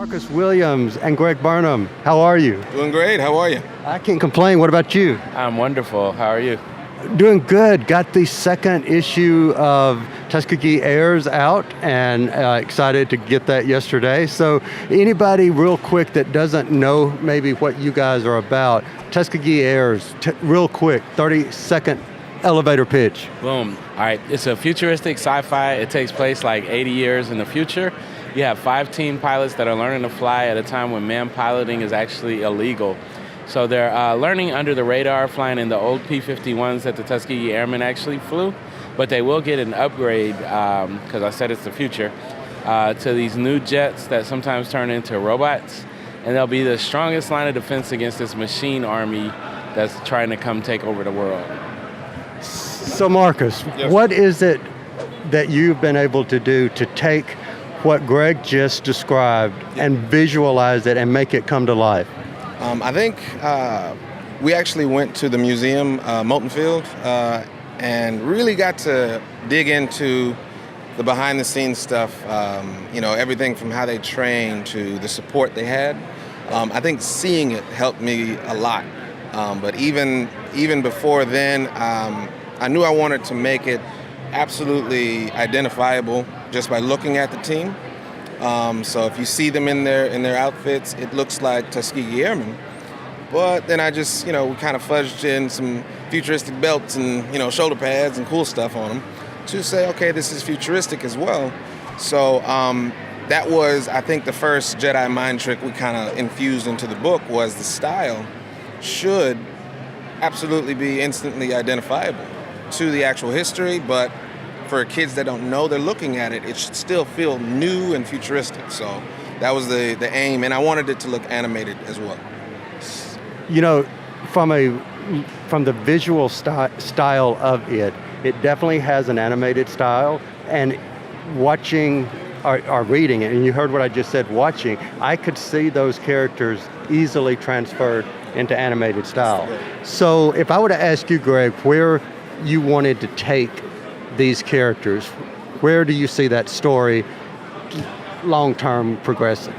Marcus Williams and Greg Burnham, how are you? Doing great. How are you? I can't complain. What about you? I'm wonderful. How are you? Doing good. Got the second issue of Tuskegee Heirs out and excited to get that yesterday. So anybody real quick that doesn't know maybe what you guys are about, Tuskegee Heirs, real quick, 30-second elevator pitch. Boom. All right. It's a futuristic sci-fi. It takes place like 80 years in the future. You have 5 teen pilots that are learning to fly at a time when man piloting is actually illegal. So they're learning under the radar, flying in the old P-51s that the Tuskegee Airmen actually flew, but they will get an upgrade, because I said it's the future, to these new jets that sometimes turn into robots, and they'll be the strongest line of defense against this machine army that's trying to come take over the world. So Marcus, Yes. What is it that you've been able to do to take what Greg just described and visualize it and make it come to life? I think we actually went to the museum, Molten Field, and really got to dig into the behind-the-scenes stuff, everything from how they trained to the support they had. I think seeing it helped me a lot. But even before then, I knew I wanted to make it absolutely identifiable just by looking at the team. So if you see them in their outfits, it looks like Tuskegee Airmen. But then I just, we kind of fudged in some futuristic belts and, shoulder pads and cool stuff on them to say, okay, this is futuristic as well. So that was, I think, the first Jedi mind trick we kind of infused into the book was the style should absolutely be instantly identifiable to the actual history, but for kids that don't know they're looking at it, it should still feel new and futuristic. So that was the aim, and I wanted it to look animated as well. From the visual style of it, it definitely has an animated style, and watching or reading it, and you heard what I just said, watching, I could see those characters easily transferred into animated style. So if I were to ask you, Greg, where you wanted to take these characters, where do you see that story long-term progressing?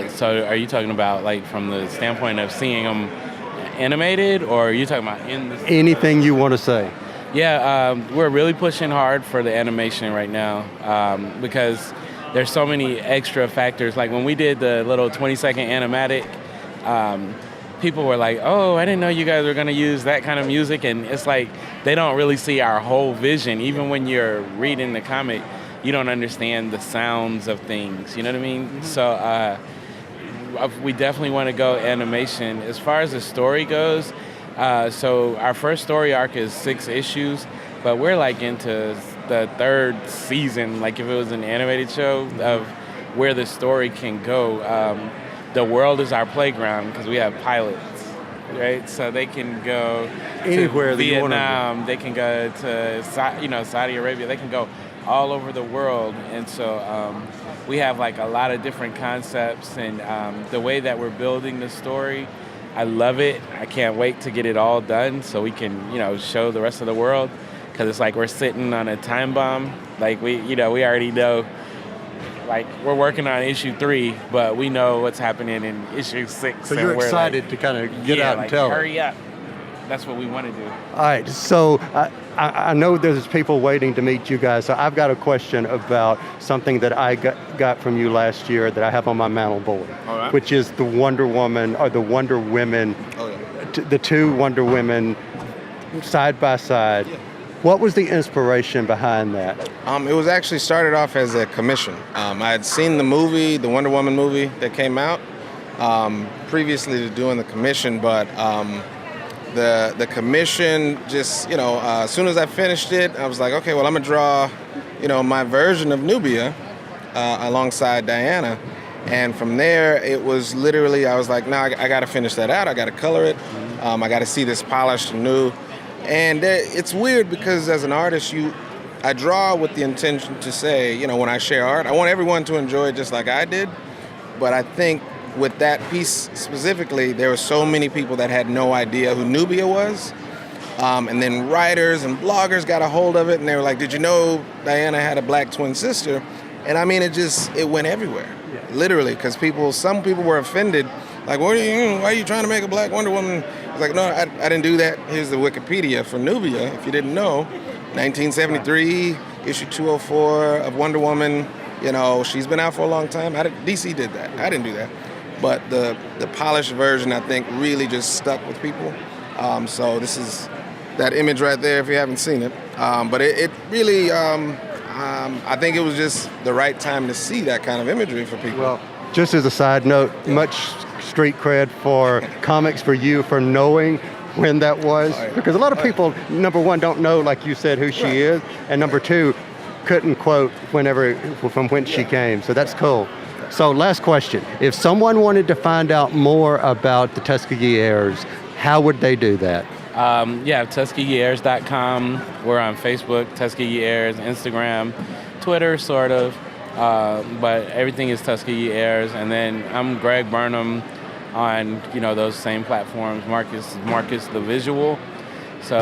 So are you talking about like from the standpoint of seeing them animated, or are you talking about in the... Anything you want to say. Yeah, we're really pushing hard for the animation right now, because there's so many extra factors. Like when we did the little 20-second animatic, people were like, oh, I didn't know you guys were going to use that kind of music. And it's like they don't really see our whole vision. Even when you're reading the comic, you don't understand the sounds of things. You know what I mean? Mm-hmm. So we definitely want to go animation. As far as the story goes, so our first story arc is 6 issues, but we're like into the 3rd season, like if it was an animated show, of where the story can go. The world is our playground because we have pilots, right? So they can go anywhere to Vietnam, they can go to Saudi Arabia, they can go all over the world. And so we have like a lot of different concepts, and the way that we're building the story, I love it. I can't wait to get it all done so we can, show the rest of the world, because it's like we're sitting on a time bomb. Like we already know. Like, we're working on issue 3, but we know what's happening in issue 6. So you're excited to kind of get out and tell. Hurry up. That's what we want to do. All right, so I know there's people waiting to meet you guys, so I've got a question about something that I got from you last year that I have on my mantle board, right. Which is the Wonder Woman, or the Wonder Women, the 2 Wonder Women side by side. Yeah. What was the inspiration behind that? It was actually started off as a commission. I had seen the movie, the Wonder Woman movie that came out, previously to doing the commission, but the commission just, as soon as I finished it, I was like, okay, well, I'm gonna draw, my version of Nubia alongside Diana. And from there, it was literally, I was like, no, I gotta finish that out. I gotta color it. I gotta see this polished and new. And it's weird because as an artist, I draw with the intention to say, when I share art, I want everyone to enjoy it just like I did. But I think with that piece specifically, there were so many people that had no idea who Nubia was. And then writers and bloggers got a hold of it, and they were like, did you know Diana had a black twin sister? And I mean, it went everywhere. literally, because some people were offended. Like, why are you trying to make a black Wonder Woman? I was like, no, I didn't do that. Here's the Wikipedia for Nubia, if you didn't know. 1973, issue 204 of Wonder Woman. You know, she's been out for a long time. DC did that. I didn't do that. But the polished version, I think, really just stuck with people. So this is that image right there if you haven't seen it. But it really, I think it was just the right time to see that kind of imagery for people. Well, just as a side note, much street cred for comics for you for knowing when that was. Because a lot of people, number one, don't know, like you said, who she is. And number two, couldn't quote from when she came. So that's cool. So last question. If someone wanted to find out more about the Tuskegee Heirs, how would they do that? TuskegeeHeirs.com. We're on Facebook, Tuskegee Heirs, Instagram, Twitter, sort of. But everything is Tuskegee Heirs. And then I'm Greg Burnham on, those same platforms. Marcus the Visual. So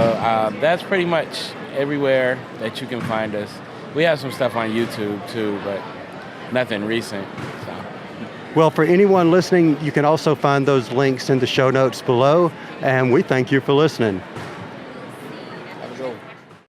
that's pretty much everywhere that you can find us. We have some stuff on YouTube too, but nothing recent. So. Well, for anyone listening, you can also find those links in the show notes below, and we thank you for listening.